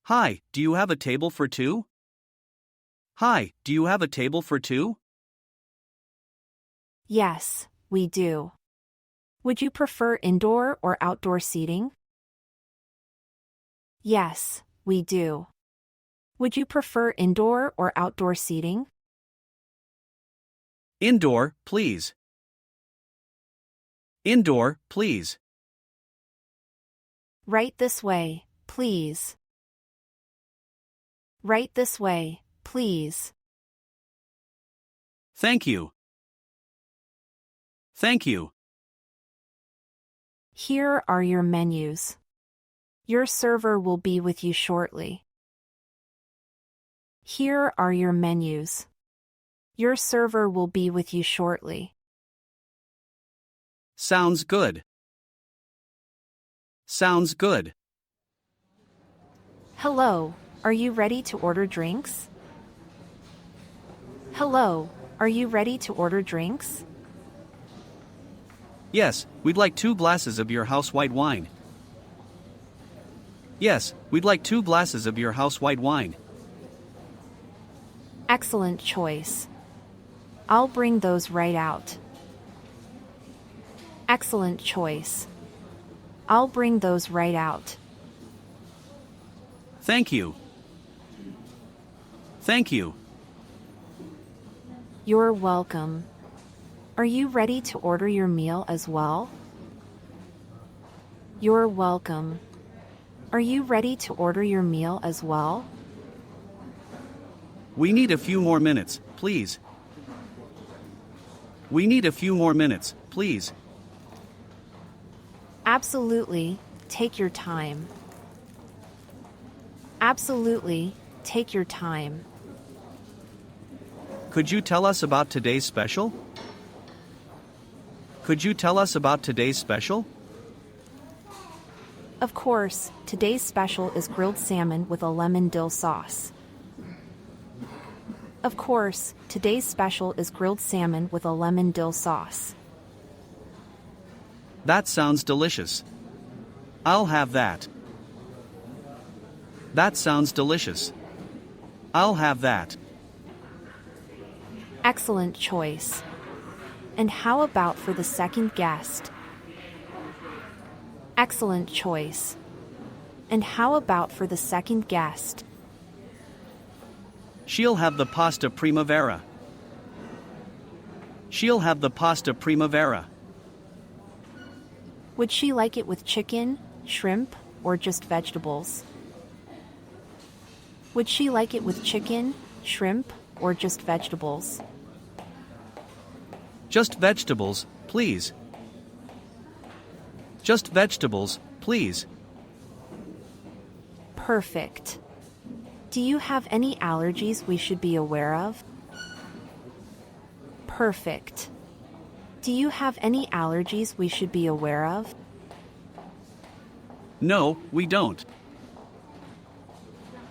Hi, do you have a table for two? Hi, do you have a table for two? Yes, we do. Would you prefer indoor or outdoor seating? Yes, we do. Would you prefer indoor or outdoor seating? Indoor, please. Indoor, please. Right this way, please. Right this way, please. Thank you. Thank you. Here are your menus. Your server will be with you shortly. Here are your menus. Your server will be with you shortly. Sounds good. Sounds good. Hello, are you ready to order drinks? Hello, are you ready to order drinks? Yes, we'd like 2 glasses of your house white wine. Yes, we'd like 2 glasses of your house white wine. Excellent choice. I'll bring those right out. Excellent choice. I'll bring those right out. Thank you. Thank you. You're welcome. Are you ready to order your meal as well? You're welcome. Are you ready to order your meal as well? We need a few more minutes, please. We need a few more minutes, please. Absolutely, take your time. Absolutely, take your time. Could you tell us about today's special? Could you tell us about today's special? Of course, today's special is grilled salmon with a lemon dill sauce. Of course, today's special is grilled salmon with a lemon dill sauce. That sounds delicious. I'll have that. That sounds delicious. I'll have that. Excellent choice. And how about for the second guest? Excellent choice. And how about for the second guest? She'll have the pasta primavera. She'll have the pasta primavera. Would she like it with chicken, shrimp, or just vegetables? Would she like it with chicken, shrimp, or just vegetables? Just vegetables, please. Just vegetables, please. Perfect. Do you have any allergies we should be aware of? Perfect. Do you have any allergies we should be aware of? No, we don't.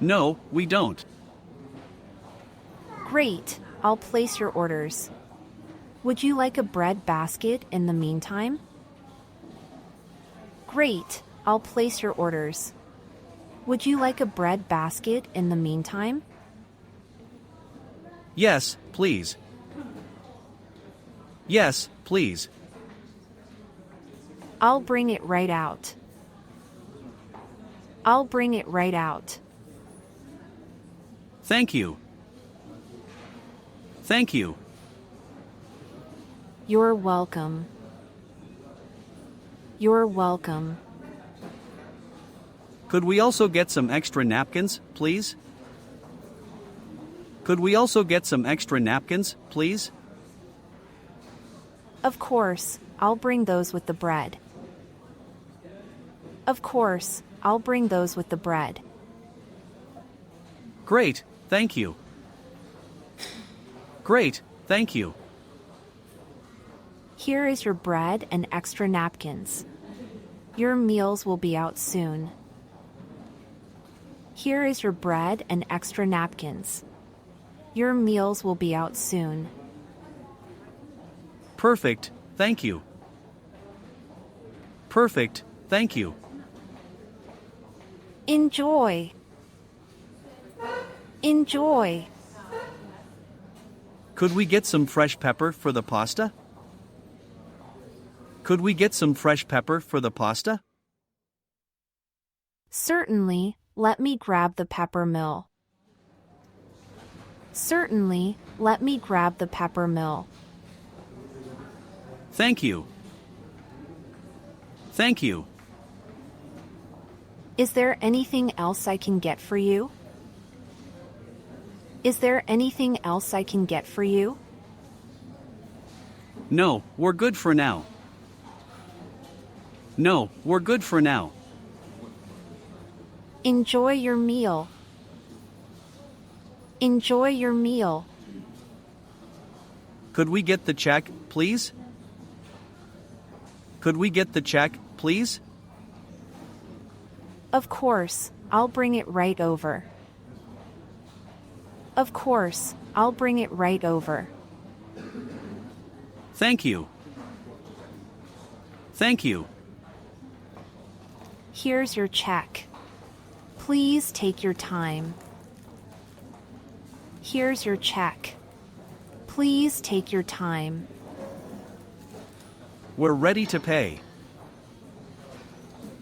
No, we don't. Great, I'll place your orders. Would you like a bread basket in the meantime? Great, I'll place your orders. Would you like a bread basket in the meantime? Yes, please. Yes, please. I'll bring it right out. I'll bring it right out. Thank you. Thank you. You're welcome. You're welcome. Could we also get some extra napkins, please? Could we also get some extra napkins, please? Of course, I'll bring those with the bread. Of course, I'll bring those with the bread. Great, thank you. Great, thank you. Here is your bread and extra napkins. Your meals will be out soon. Here is your bread and extra napkins. Your meals will be out soon. Perfect, thank you. Perfect, thank you. Enjoy. Enjoy. Could we get some fresh pepper for the pasta? Could we get some fresh pepper for the pasta? Certainly, let me grab the pepper mill. Certainly, let me grab the pepper mill. Thank you. Thank you. Is there anything else I can get for you? Is there anything else I can get for you? No, we're good for now. No, we're good for now. Enjoy your meal. Enjoy your meal. Could we get the check, please? Could we get the check, please? Of course, I'll bring it right over. Of course, I'll bring it right over. Thank you. Thank you. Here's your check. Please take your time. Here's your check. Please take your time. We're ready to pay.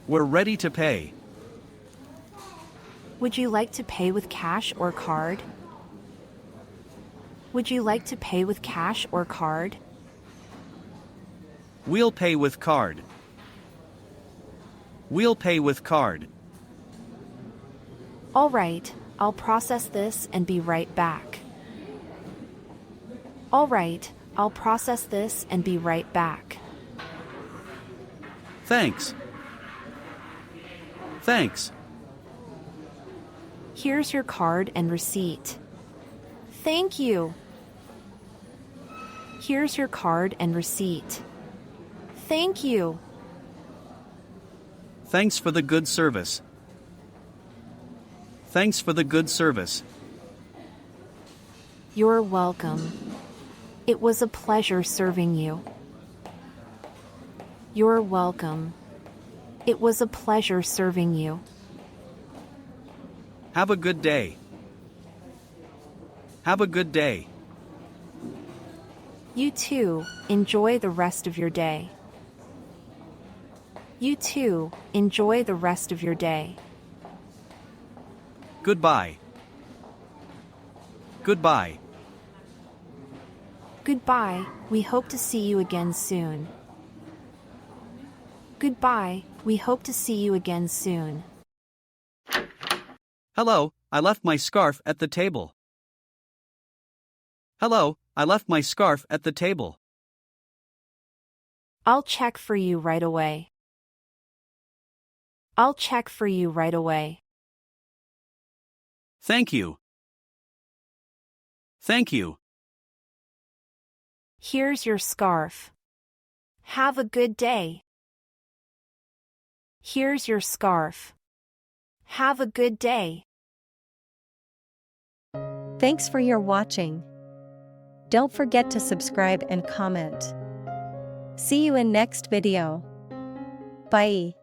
We're ready to pay. Would you like to pay with cash or card? Would you like to pay with cash or card? We'll pay with card. We'll pay with card. All right, I'll process this and be right back. All right, I'll process this and be right back. Thanks. Thanks. Here's your card and receipt. Thank you. Here's your card and receipt. Thank you. Thanks for the good service. Thanks for the good service. You're welcome. It was a pleasure serving you. You're welcome. It was a pleasure serving you. Have a good day. Have a good day. You too, enjoy the rest of your day. You too, enjoy the rest of your day. Goodbye. Goodbye. Goodbye, we hope to see you again soon. Goodbye, we hope to see you again soon. Hello, I left my scarf at the table. Hello, I left my scarf at the table. I'll check for you right away. I'll check for you right away. Thank you. Thank you. Here's your scarf. Have a good day. Here's your scarf. Have a good day. Thanks for your watching. Don't forget to subscribe and comment. See you in next video. Bye.